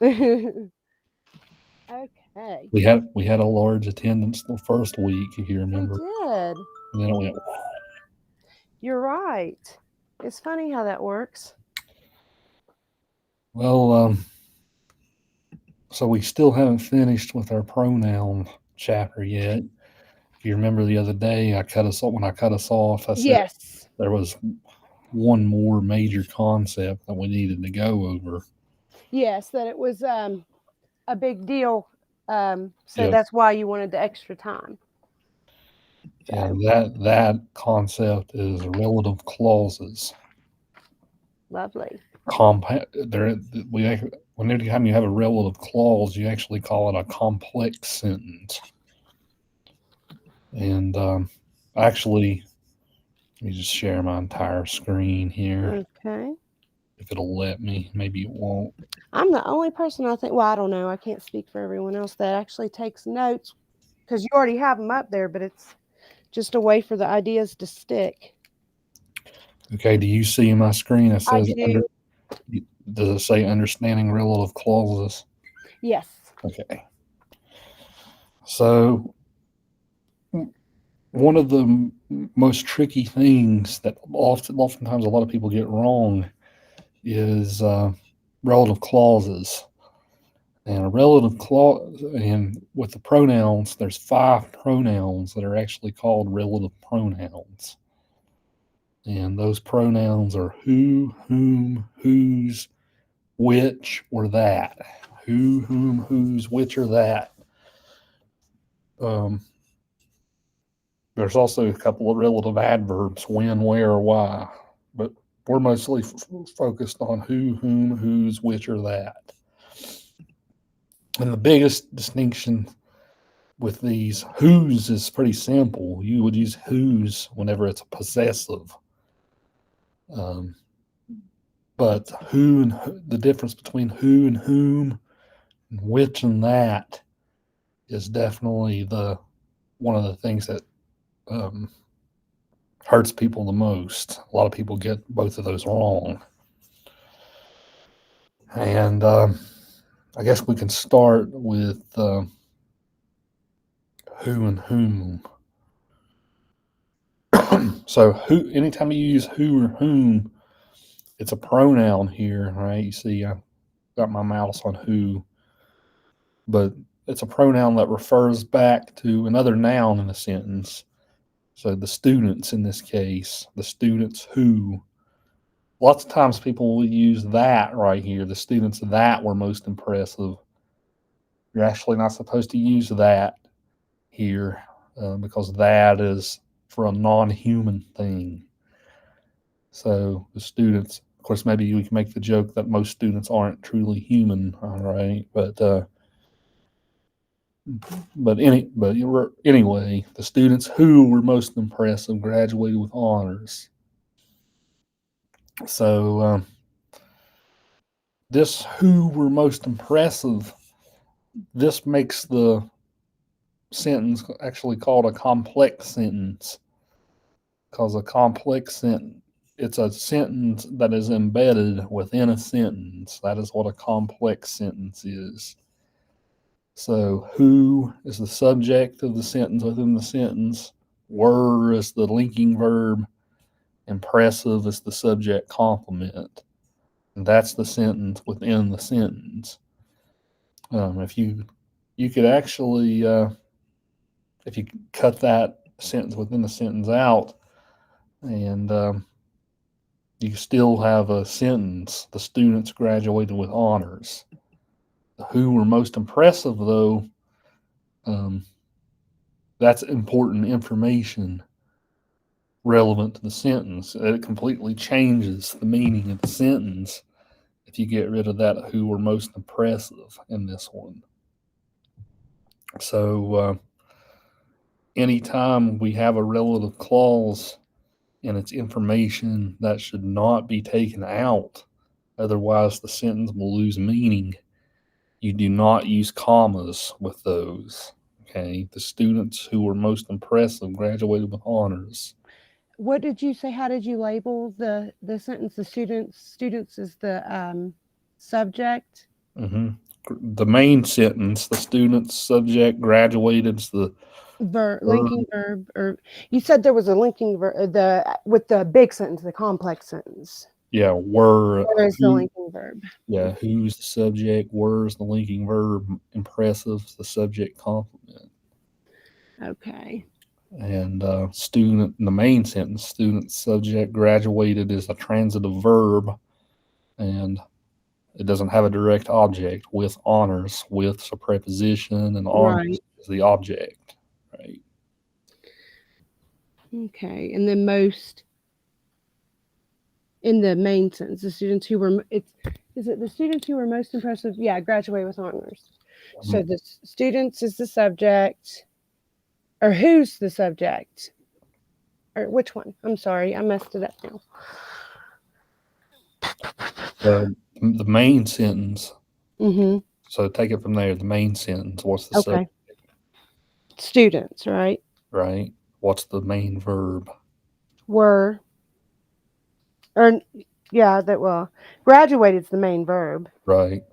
Okay. We had a large attendance the first week, if you We remember. did. And then it went, You're right. It's funny how that works. well, so we still haven't finished with our pronoun chapter yet. If you remember the other day, I cut us off when I cut us off. I said Yes. there was one more major concept that we needed to go over. Yes, that it was a big deal. So Yep. that's why you wanted the extra time. So And that concept is relative clauses. lovely. Compa- there, whenever time you have a relative clause, you actually call it a complex sentence. And actually, let me just share my entire screen here. Okay. If it'll let me, maybe it won't. I'm the only person I think, well, I don't know. I can't speak for everyone else that actually takes notes because you already have them up there, but it's just a way for the ideas to stick. Okay, do you see my screen? It I says under. do. Does it say understanding relative clauses? Yes. Okay. So one of the most tricky things that oftentimes a lot of people get wrong is relative clauses. And a relative clause, and with the pronouns, there's 5 pronouns that are actually called relative pronouns. And those pronouns are who, whom, whose, which, or that. Who, whom, whose, which, or that. Um, there's also a couple of relative adverbs, when, where, or why. But we're mostly focused on who, whom, whose, which, or that. And the biggest distinction with these whose is pretty simple. You would use whose whenever it's a possessive. Um, but who and the difference between who and whom, and which and that is definitely the one of the things that um, hurts people the most. A lot of people get both of those wrong. And I guess we can start with who and whom. So who, anytime you use who or whom, it's a pronoun here, right? You see, I got my mouse on who, but it's a pronoun that refers back to another noun in a sentence. So the students in this case, the students who. Lots of times people will use that right here, the students that were most impressive. You're actually not supposed to use that here because that is for a non human thing. So the students, of course, maybe you can make the joke that most students aren't truly human, all right? Anyway, the students who were most impressive graduated with honors. So this who were most impressive, this makes the sentence actually called a complex sentence because a complex sentence, it's a sentence that is embedded within a sentence. That is what a complex sentence is. So who is the subject of the sentence within the sentence, were is the linking verb, impressive is the subject complement, and that's the sentence within the sentence. If you could actually if you cut that sentence within the sentence out, and you still have a sentence: the students graduated with honors. Who were most impressive, though, um, that's important information relevant to the sentence. It completely changes the meaning of the sentence if you get rid of that who were most impressive in this one. So, anytime we have a relative clause and it's information that should not be taken out, otherwise the sentence will lose meaning. You do not use commas with those. Okay, the students who were most impressive graduated with honors. What did you say? How did you label the sentence? The students is the subject. Mm-hmm. the main sentence, the student's subject graduated's the Linking verb, or you said there was a linking verb, with the big sentence, the complex sentence. yeah, were. Where is the linking verb? Yeah, who's the subject, where's the linking verb, impressive's the subject complement. Okay. And student in the main sentence, student subject graduated is a transitive verb, and it doesn't have a direct object. With honors, with's a preposition, and honors is the object, right? Okay, and then most in the main sentence, the students who were is it the students who were most impressive? Yeah, graduate with honors. So the students is the subject, or who's the subject, or which one? I'm sorry, I messed it up now. The main sentence. Mm-hmm. So take it from there. The main sentence. What's the subject? Students, right? Right. What's the main verb? Were. Or yeah, graduated is the main verb. Right.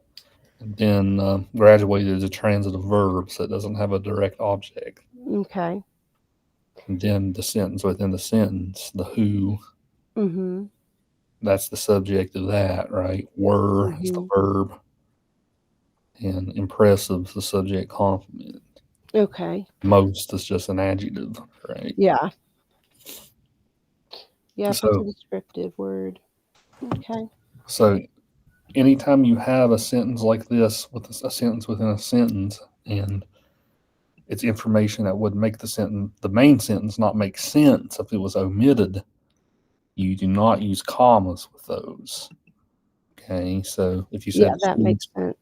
And then graduated is a transitive verb, so it doesn't have a direct object. Okay. And then the sentence within the sentence, the who. Mm-hmm. That's the subject of that, right? Were is the verb, and impressive is the subject complement. Okay. Most is just an adjective, right? Yeah. Yeah, so it's a descriptive word. Okay. So anytime you have a sentence like this with a sentence within a sentence, and it's information that would make the main sentence not make sense if it was omitted, you do not use commas with those. Okay, so if you said that makes sense.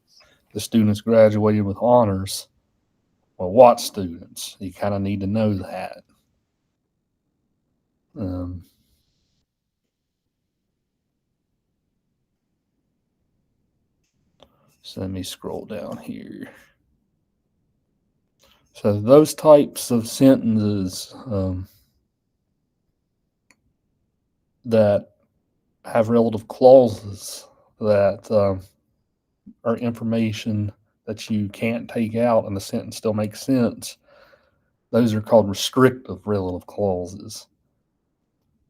The students graduated with honors, well, what students? You kind of need to know that. So let me scroll down here. So those types of sentences that have relative clauses that are information that you can't take out and the sentence still makes sense, those are called restrictive relative clauses.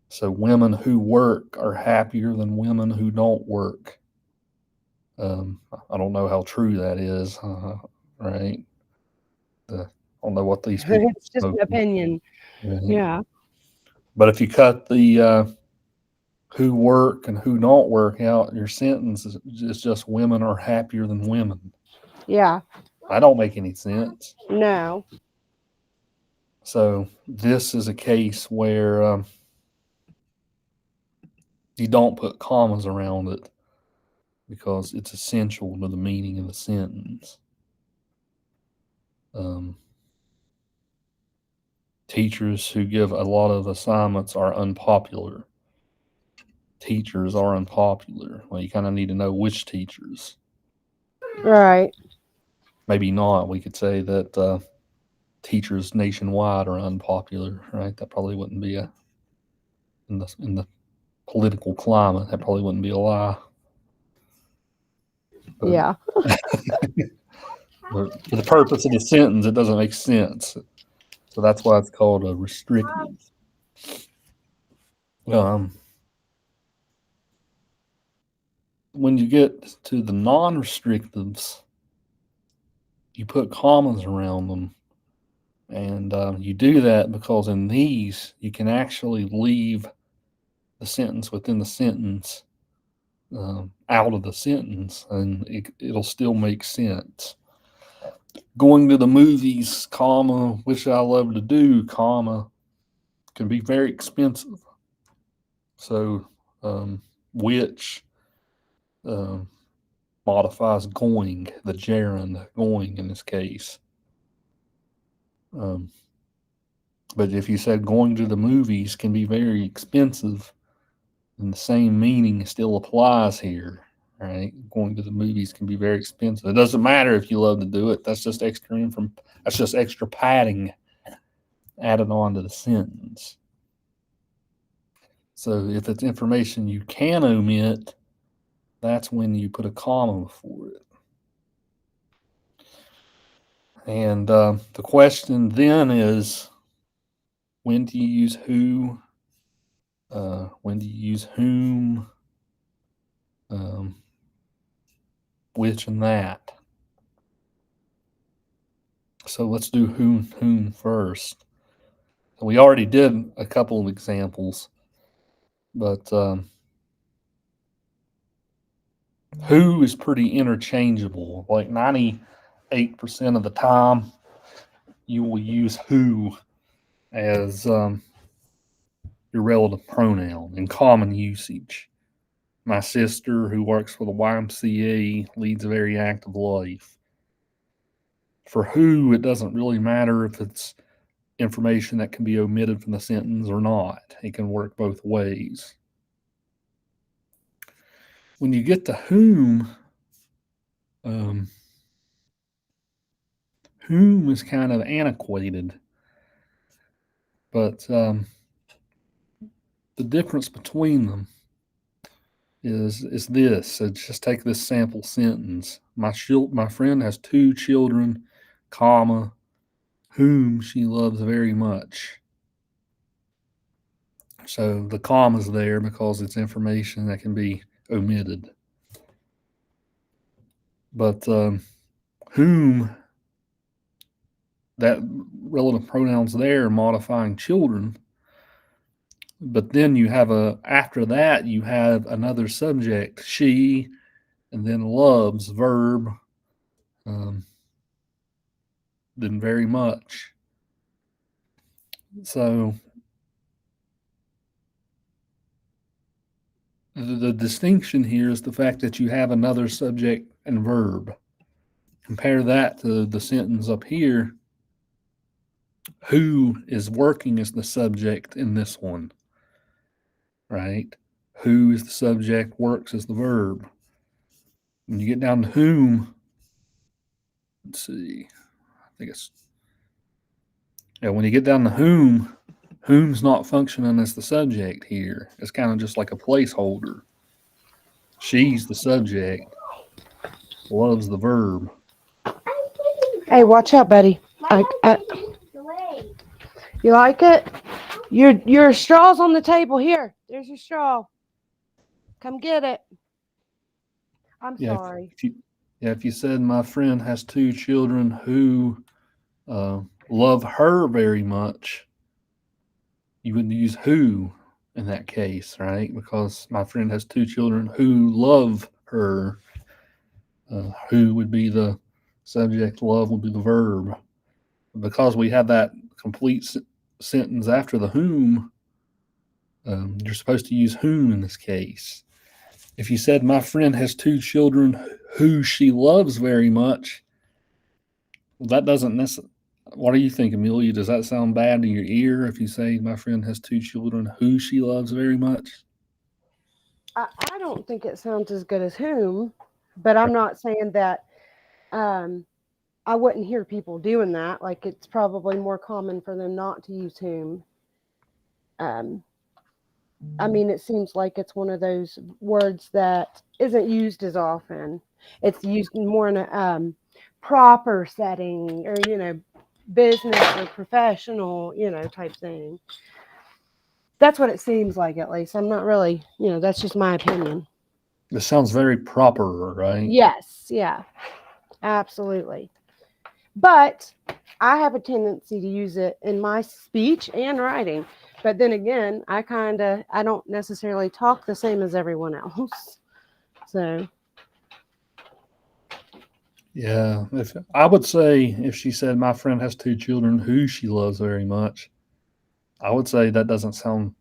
So women who work are happier than women who don't work. I don't know how true that is, right? I don't know what these people. It's just an opinion. Right? Yeah. But if you cut the who work and who don't work out, your sentence is just women are happier than women. Yeah. That don't make any sense. No. So this is a case where you don't put commas around it because it's essential to the meaning of the sentence. Teachers who give a lot of assignments are unpopular. Teachers are unpopular. Well, you kind of need to know which teachers. Right. Maybe not. We could say that teachers nationwide are unpopular, right? That probably wouldn't be in the political climate, that probably wouldn't be a lie. But, yeah. For the purpose of the sentence, it doesn't make sense. So that's why it's called a restrictive. When you get to the non-restrictives, you put commas around them. And you do that because in these, you can actually leave the sentence within the sentence out of the sentence, and it'll still make sense. Going to the movies, comma, which I love to do, comma, can be very expensive. So, which modifies going, the gerund, going in this case. But if you said going to the movies can be very expensive, then the same meaning still applies here, right? Going to the movies can be very expensive. It doesn't matter if you love to do it. That's just extra padding added on to the sentence. So if it's information you can omit, that's when you put a comma before it. And the question then is, when do you use who? When do you use whom? Which and that. So let's do whom first. We already did a couple of examples, but who is pretty interchangeable. Like 98% of the time, you will use who as your relative pronoun in common usage. My sister, who works for the YMCA, leads a very active life. For who, it doesn't really matter if it's information that can be omitted from the sentence or not. It can work both ways. When you get to whom is kind of antiquated, but the difference between them is this. So just take this sample sentence. My friend has 2 children, comma, whom she loves very much. So the comma's there because it's information that can be omitted. But whom, that relative pronouns there modifying children. But then you have after that, you have another subject, she, and then loves, verb, then very much. So the distinction here is the fact that you have another subject and verb. Compare that to the sentence up here. Who is working as the subject in this one, right? Who is the subject, works as the verb. When you get down to whom, let's see, I think it's, yeah, when you get down to whom's not functioning as the subject here. It's kind of just like a placeholder. She's the subject, loves the verb. Hey, watch out, buddy. You like it? Your straw's on the table. Here, there's your straw. Come get it. I'm sorry. If you said my friend has 2 children who love her very much, you would use who in that case, right? Because my friend has 2 children who love her. Who would be the subject, love would be the verb. Because we have that complete sentence after the whom, you're supposed to use whom in this case. If you said my friend has 2 children who she loves very much, well, that doesn't necessarily. What do you think, Amelia? Does that sound bad to your ear if you say my friend has 2 children who she loves very much? I don't think it sounds as good as whom, but I'm not saying that I wouldn't hear people doing that. Like, it's probably more common for them not to use whom. I mean, it seems like it's one of those words that isn't used as often. It's used more in a proper setting, or business or professional, type thing. That's what it seems like, at least. I'm not really, that's just my opinion. It sounds very proper, right? Yes, yeah, absolutely. But I have a tendency to use it in my speech and writing. But then again, I don't necessarily talk the same as everyone else. So. Yeah, I would say if she said my friend has 2 children who she loves very much, I would say that doesn't sound.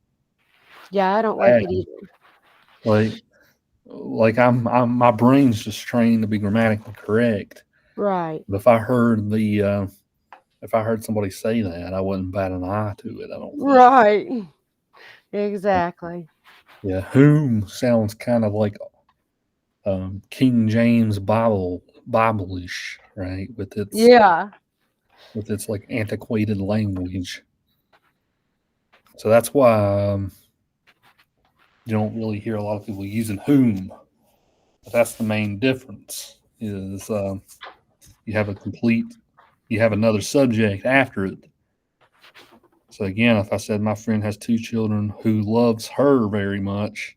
Yeah, I don't like it either. Like I'm my brain's just trained to be grammatically correct. Right. But if I heard somebody say that, I wouldn't bat an eye to it. I don't think. Right. Exactly. Yeah, whom sounds kind of like King James Bible-ish, right? With its like antiquated language. So that's why you don't really hear a lot of people using whom. But that's the main difference. Is you have a complete you have another subject after it. So again, if I said my friend has 2 children who loves her very much,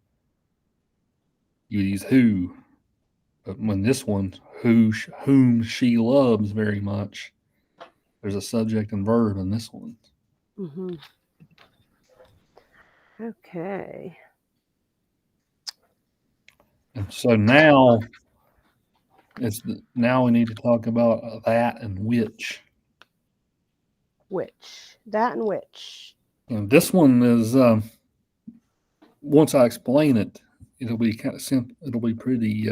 you use who. But when this one, whom she loves very much, there's a subject and verb in this one. Mm-hmm. Okay. And so now now we need to talk about that and which. Which. That and which. And this one is once I explain it, it'll be kind of simple. It'll be pretty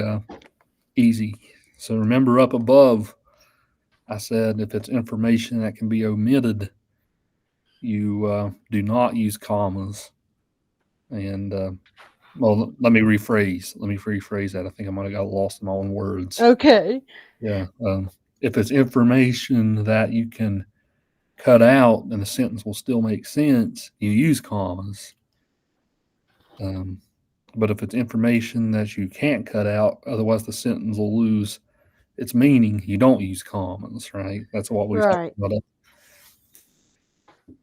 easy. So remember up above, I said if it's information that can be omitted, you do not use commas. And well, let me rephrase. Let me rephrase that. I think I might have got lost in my own words. Okay. Yeah. If it's information that you can cut out and the sentence will still make sense, you use commas. But if it's information that you can't cut out, otherwise the sentence will lose its meaning, you don't use commas, right? That's what we Right. talked about.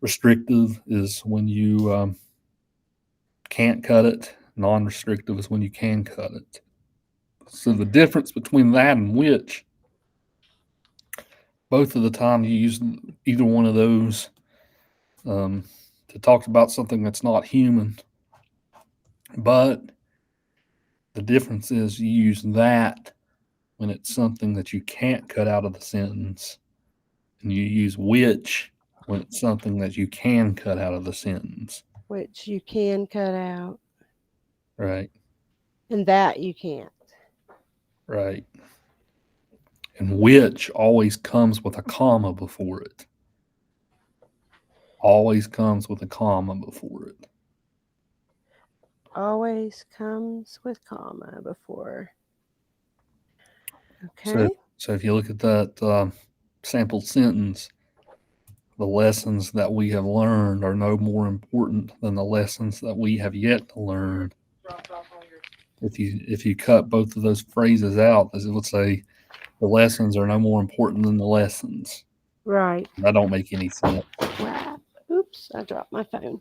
Restrictive is when you can't cut it. Non-restrictive is when you can cut it. So the difference between that and which, both of the time you use either one of those to talk about something that's not human. But the difference is you use that when it's something that you can't cut out of the sentence, and you use which when it's something that you can cut out of the sentence. Which you can cut out. Right. And that you can't. Right. And which always comes with a comma before it. Always comes with a comma before it. Always comes with comma before. Okay. So if you look at that sample sentence, the lessons that we have learned are no more important than the lessons that we have yet to learn. If you cut both of those phrases out, as it would say, the lessons are no more important than the lessons. Right. That don't make any sense. Wow. Oops, I dropped my phone.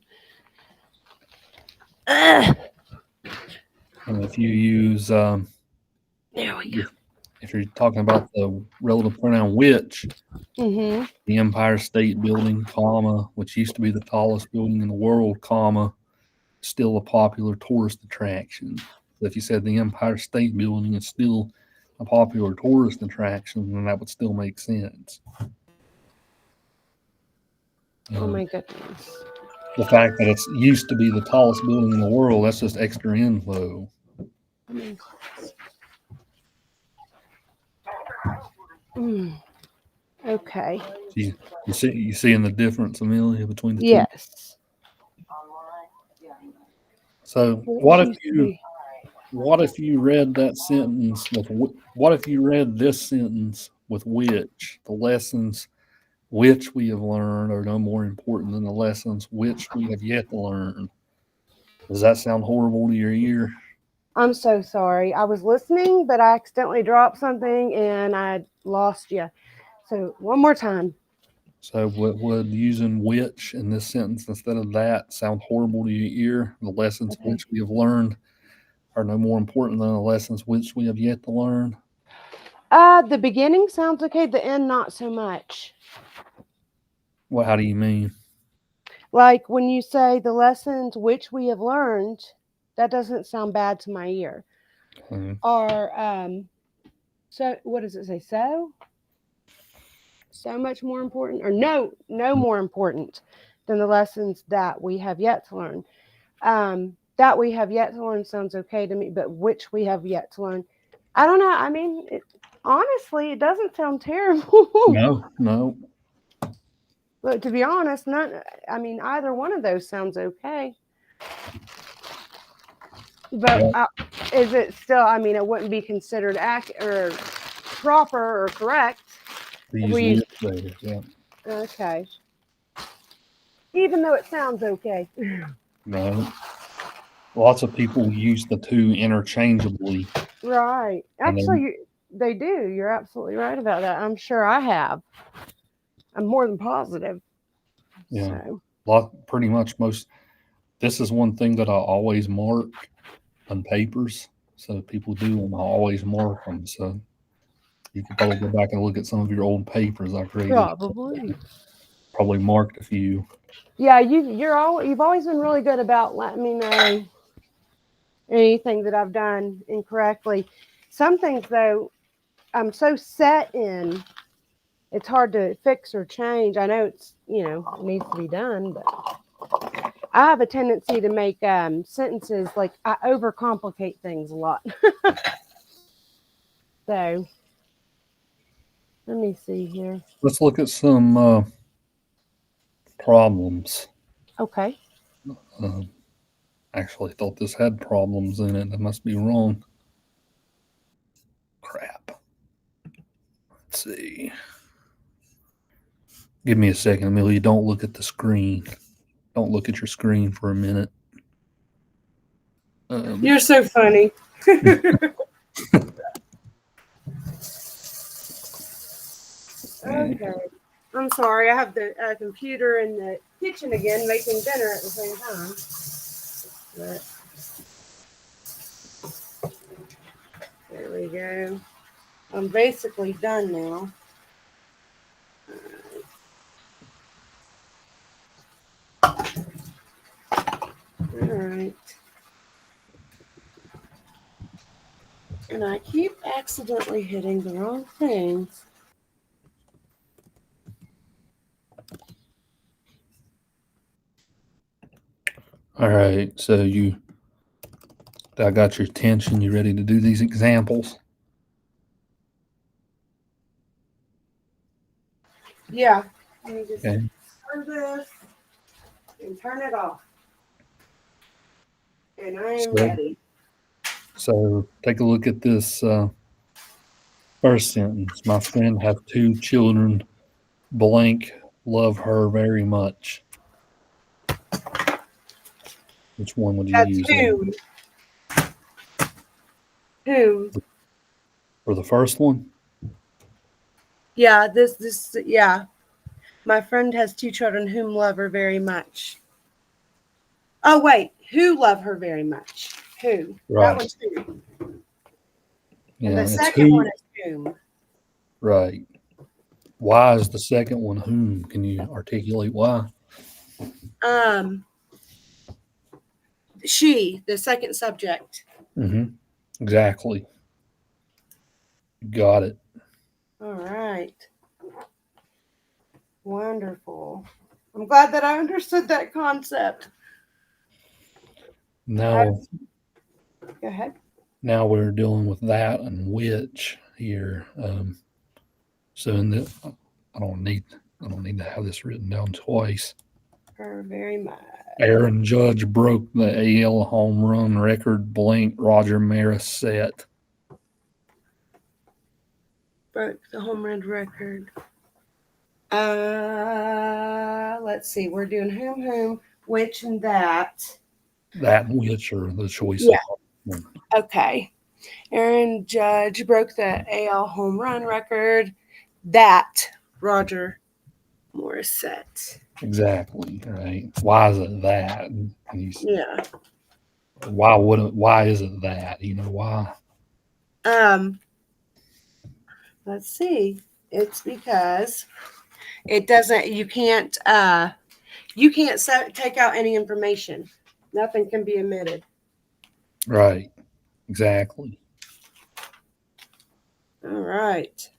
Ugh. And if you use There we go. if you're talking about the relative pronoun which, Mm-hmm. the Empire State Building, comma, which used to be the tallest building in the world, comma, still a popular tourist attraction. So if you said the Empire State Building is still a popular tourist attraction, then that would still make sense. Oh my goodness. The fact that it's used to be the tallest building in the world, that's just extra info. I'm in class. Okay. You seeing the difference, Amelia, between the two? Yes. So what if you read that sentence with what if you read this sentence with which? The lessons which we have learned are no more important than the lessons which we have yet to learn. Does that sound horrible to your ear? I'm so sorry. I was listening, but I accidentally dropped something and I lost you. So one more time. So would using which in this sentence instead of that sound horrible to your ear? The lessons Okay. which we have learned are no more important than the lessons which we have yet to learn. The beginning sounds okay. The end, not so much. Well, how do you mean? Like when you say the lessons which we have learned, that doesn't sound bad to my ear. Or so what does it say? So much more important, or no more important than the lessons that we have yet to learn. That we have yet to learn sounds okay to me, but which we have yet to learn, I don't know. I mean, honestly, it doesn't sound terrible. No. But to be honest, either one of those sounds okay. But is it still? I mean, it wouldn't be considered or proper or correct. Yeah. Okay. Even though it sounds okay. No. Lots of people use the two interchangeably. Right. Actually, they do. You're absolutely right about that. I'm sure I have. I'm more than positive. Yeah. So, Pretty much most. This is one thing that I always mark on papers. So people do them. I always mark them. So you could probably go back and look at some of your old papers I created. probably. Probably marked a few. Yeah, you've always been really good about letting me know anything that I've done incorrectly. Some things though, I'm so set in, it's hard to fix or change. I know it's, it needs to be done, but I have a tendency to make sentences, like I overcomplicate things a lot. So let me see here. Let's look at some problems. Okay. Actually, thought this had problems in it. I must be wrong. Crap. Let's see. Give me a second, Amelia. Don't look at the screen. Don't look at your screen for a minute. You're so funny. Okay. I'm sorry. I have the computer in the kitchen again making dinner at the same time. But there we go. I'm basically done now. All right. And I keep accidentally hitting the wrong things. All right. So I got your attention. You ready to do these examples? Yeah. Let me just Okay. turn this and turn it off. And I am ready. So take a look at this first sentence. My friend have 2 children. Blank love her very much. Which one would you That's use? whom. Whom. For the first one? Yeah, yeah. My friend has 2 children whom love her very much. Oh, wait. Who love her very much? Who? Right. That one's who. Yeah, And the it's second who. one is whom. Right. Why is the second one whom? Can you articulate why? She, the second subject. Mm-hmm. Exactly. Got it. All right. Wonderful. I'm glad that I understood that concept. Now, Go ahead. now we're dealing with that and which here. So in the, I don't need to have this written down twice. Her very much. Aaron Judge broke the AL home run record. Blank Roger Maris set. Broke the home run record. Let's see. We're doing whom, which, and that. That and which are the choices. Yeah. Okay. Aaron Judge broke the AL home run record. That Roger Morissette. Exactly. Right. Why is it that? And Yeah. Why is it that? You know why? Let's see. It's because it doesn't. You can't take out any information. Nothing can be omitted. Right. Exactly. All right.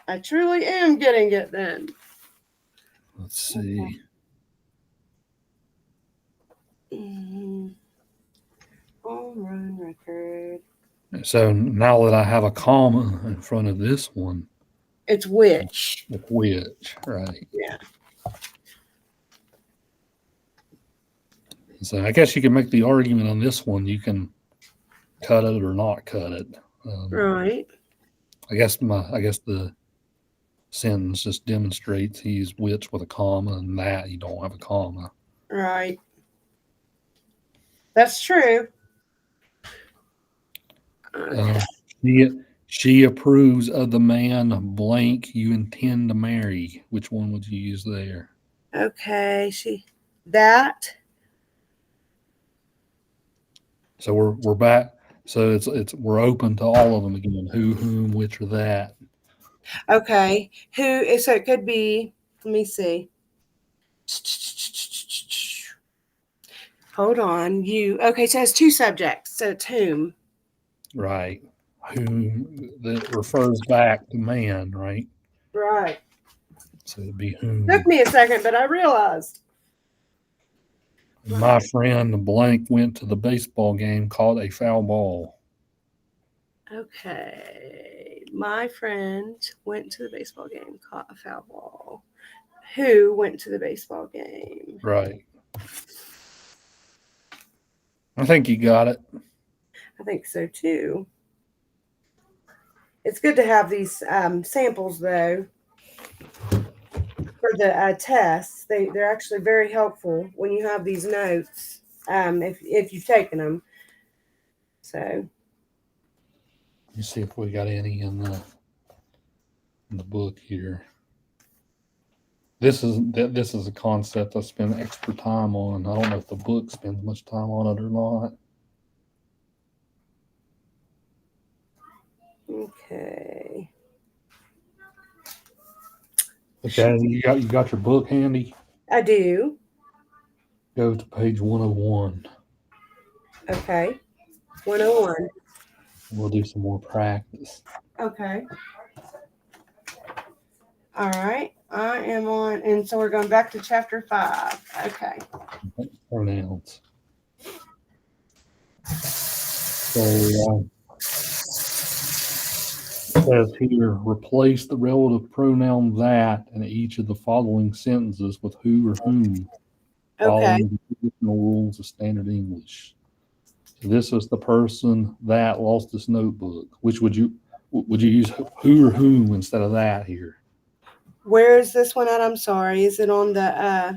I truly am getting it then. Let's see. Home run record. So now that I have a comma in front of this one, it's which. Which, right? Yeah. So I guess you can make the argument on this one. You can cut it or not cut it. Right. I guess the sentence just demonstrates he's which with a comma, and that you don't have a comma. Right. That's true. She approves of the man blank you intend to marry. Which one would you use there? Okay, that. So we're back. So it's we're open to all of them again. Who, whom, which, or that. Okay, so it could be. Let me see. Hold on. Okay, so it has two subjects. So it's whom. Right. Whom that refers back to man, right? Right. So it'd be whom. Took me a second, but I realized. My friend blank went to the baseball game, caught a foul ball. Okay. My friend went to the baseball game, caught a foul ball. Who went to the baseball game? Right. I think you got it. I think so too. It's good to have these samples though for the tests. They're actually very helpful when you have these notes if you've taken them. So Let me see if we got any in the book here. This is a concept I spend extra time on. I don't know if the book spends much time on it or not. okay. Okay, you got your book handy? I do. Go to page 101. Okay. 101. We'll do some more practice. Okay. All right. I am on, and so we're going back to chapter 5. Okay. Pronouns. So it says here, replace the relative pronoun that in each of the following sentences with who or whom, following the traditional rules of standard English. So this is the person that lost his notebook. Which would you use who or whom instead of that here? Where is this one at? I'm sorry. Is it on the I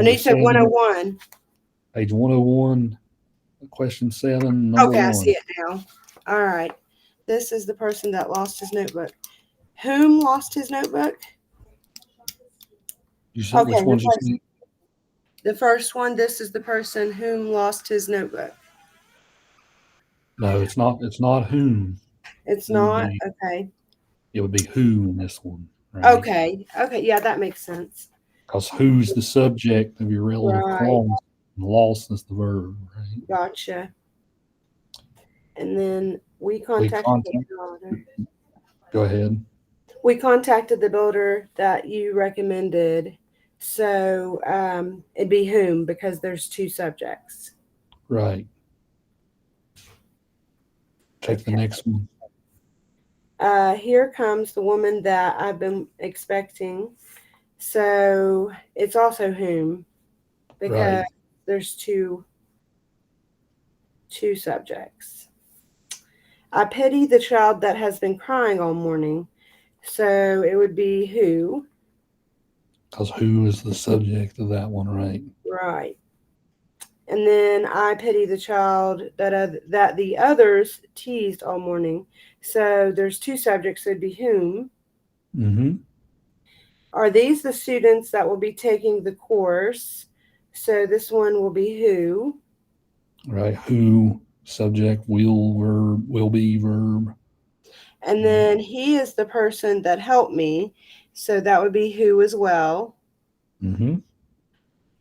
know you said 101. Page 101, question 7, number 1. Okay, I see it now. All right. This is the person that lost his notebook. Whom lost his notebook? You said which one you see? The first one, this is the person whom lost his notebook. No, it's not whom. It's not? Okay. It would be who in this one. Right? Okay. Yeah, that makes sense. Because who's the subject of your relative clause, and lost is the verb, right? Gotcha. And then we contacted the builder. Go ahead. We contacted the builder that you recommended. So it'd be whom because there's two subjects. Right. Take the next one. Here comes the woman that I've been expecting. So it's also whom because there's two subjects. I pity the child that has been crying all morning. So it would be who. Because who is the subject of that one, right? Right. And then I pity the child that the others teased all morning. So there's two subjects. So it'd be whom. Mm-hmm. Are these the students that will be taking the course? So this one will be who. Right. Who, subject, will be, verb. And then he is the person that helped me. So that would be who as well. Mm-hmm.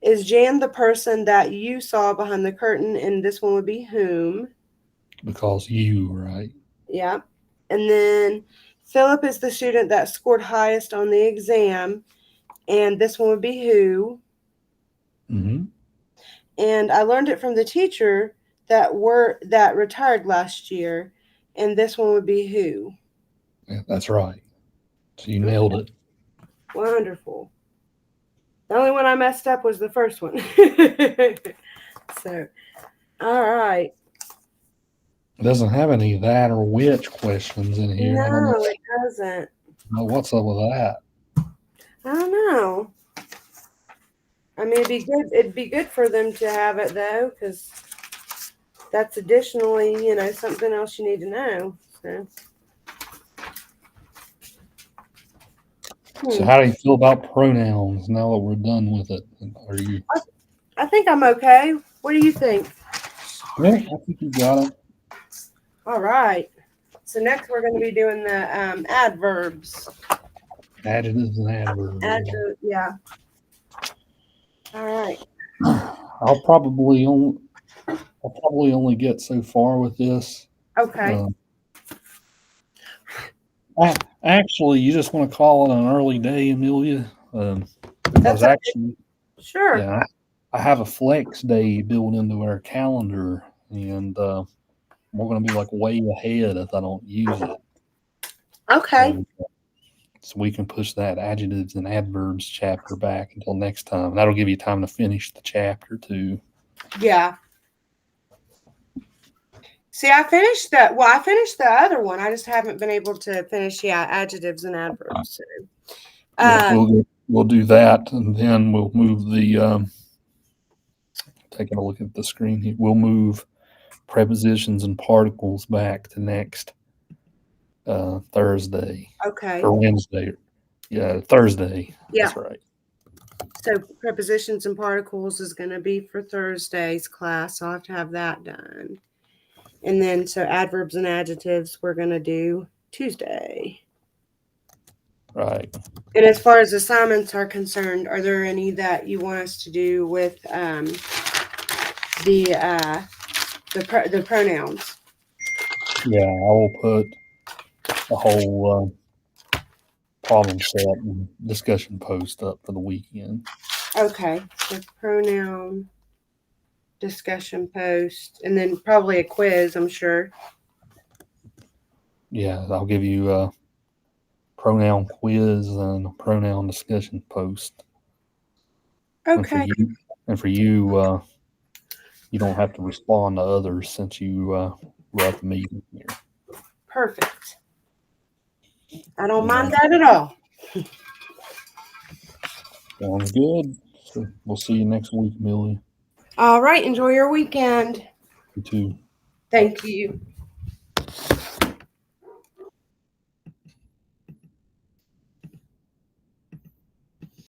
Is Jan the person that you saw behind the curtain? And this one would be whom. Because you, right? Yeah. And then Philip is the student that scored highest on the exam. And this one would be who. Mm-hmm. And I learned it from the teacher that retired last year. And this one would be who. Yeah, that's right. So you nailed it. Wonderful. The only one I messed up was the first one. So, all right. It doesn't have any that or which questions in here. No, it doesn't. What's up with that? I don't know. I mean, it'd be good for them to have it though, because that's additionally, something else you need to know. So, So how do you feel about pronouns now that we're done with it? Are you? I think I'm okay. What do you think? Yeah, I think you got it. All right. So next we're going to be doing the adverbs. Adjectives and adverbs. Yeah. All right. I'll probably only get so far with this. Okay. Actually, you just want to call it an early day, Amelia? Because That's okay. actually, Sure. yeah, I have a flex day built into our calendar, and we're going to be like way ahead if I don't use it. Okay. So we can push that adjectives and adverbs chapter back until next time. That'll give you time to finish the chapter too. Yeah. See, I finished that. Well, I finished the other one. I just haven't been able to finish, adjectives and adverbs. So, Yeah, we'll do that, and then we'll move the. Taking a look at the screen here, we'll move prepositions and particles back to next Thursday okay. or Wednesday. Yeah, Thursday. Yeah. That's right. So prepositions and particles is going to be for Thursday's class. So I'll have to have that done. And then so adverbs and adjectives we're going to do Tuesday. Right. And as far as assignments are concerned, are there any that you want us to do with the pronouns? Yeah, I will put the whole problem set and discussion post up for the weekend. Okay, so pronoun discussion post, and then probably a quiz, I'm sure. Yeah, I'll give you a pronoun quiz and a pronoun discussion post. Okay. And for you, you don't have to respond to others since you were at the meeting here. Perfect. I don't mind that at all. Sounds good. So we'll see you next week, Millie. All right. Enjoy your weekend. You too. Thank you.